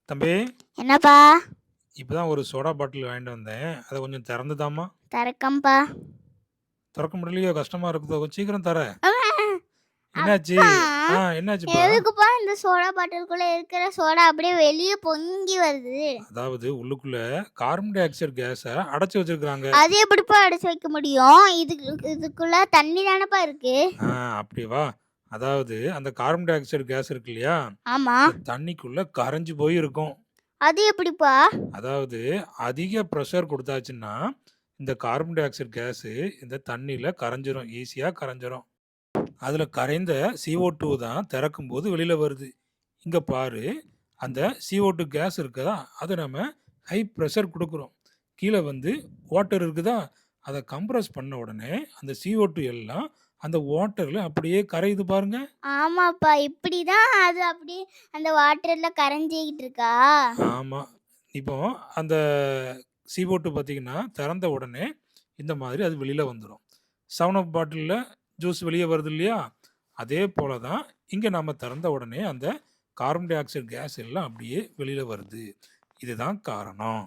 தம்பி, என்னப்பா? இப்பதான் ஒரு சோடா பாட்டில் வாங்கிட்டு வந்தேன். அத கொஞ்சம் திறந்து தாம்மா. திறக்கம்பா. திறக்க முடியலையோ? கஷ்டமா இருக்குதோ? கொஞ்சம் சீக்கிரம் தர. என்னாச்சு? அப்பா, என்னாச்சுப்பா? எதுக்குப்பா இந்த சோடா பாட்டிலுக்குள்ள இருக்கிற சோடா அப்படியே வெளிய பொங்கி வருது? அதாவது உள்ளுக்குள்ள கார்பன் டை ஆக்சைடு கேஸ அடைச்சு வச்சிருக்காங்க. அது எப்படிப்பா அடைச்சு வைக்க முடியும்? இதுக்குள்ள தண்ணி தானப்பா இருக்கு. ஆ அப்படி வா. அதாவது அந்த கார்பன் டை ஆக்சைடு கேஸ் இருக்கு இல்லையா? ஆமா. இந்த தண்ணிக்குள்ள கரைஞ்சு போய் இருக்கும். அது எப்படிப்பா? அதாவது அதிக பிரஷர் குடுத்தாச்சுன்னா, இந்த கார்பன் டை ஆக்சைடு கேஸு இந்த தண்ணீல கரைஞ்சிரும். ஈஸியா கரைஞ்சிரும். அதுல கரைந்த CO2 தான் திறக்கும்போது வெளியில வருது. இங்க பாரு, அந்த CO2 கேஸ் இருக்குதா, அத நம்ம ஹை பிரஷர் குடுக்குறோம். கீழ வந்து வாட்டர் இருக்குதா, அத கம்ப்ரஸ் பண்ண உடனே அந்த CO2 எல்லாம் அந்த வாட்டர்ல அப்படியே கரையுது பாருங்க. ஆமாப்பா. இப்படிதான் அது அப்படியே அந்த வாட்டர்ல கரைஞ்சிக்கிட்டு இருக்கா? ஆமா. இப்போ அந்த CO2 பார்த்தீங்கன்னா, திறந்த உடனே இந்த மாதிரி அது வெளியில வந்துரும். 7 அப் பாட்டில்ல ஜூஸ் வெளிய வருது இல்லையா? அதே போல தான் இங்க நாம திறந்த உடனே அந்த கார்பன் டை ஆக்சைடு கேஸ் எல்லாம் அப்படியே வெளியில வருது. இதுதான் காரணம்.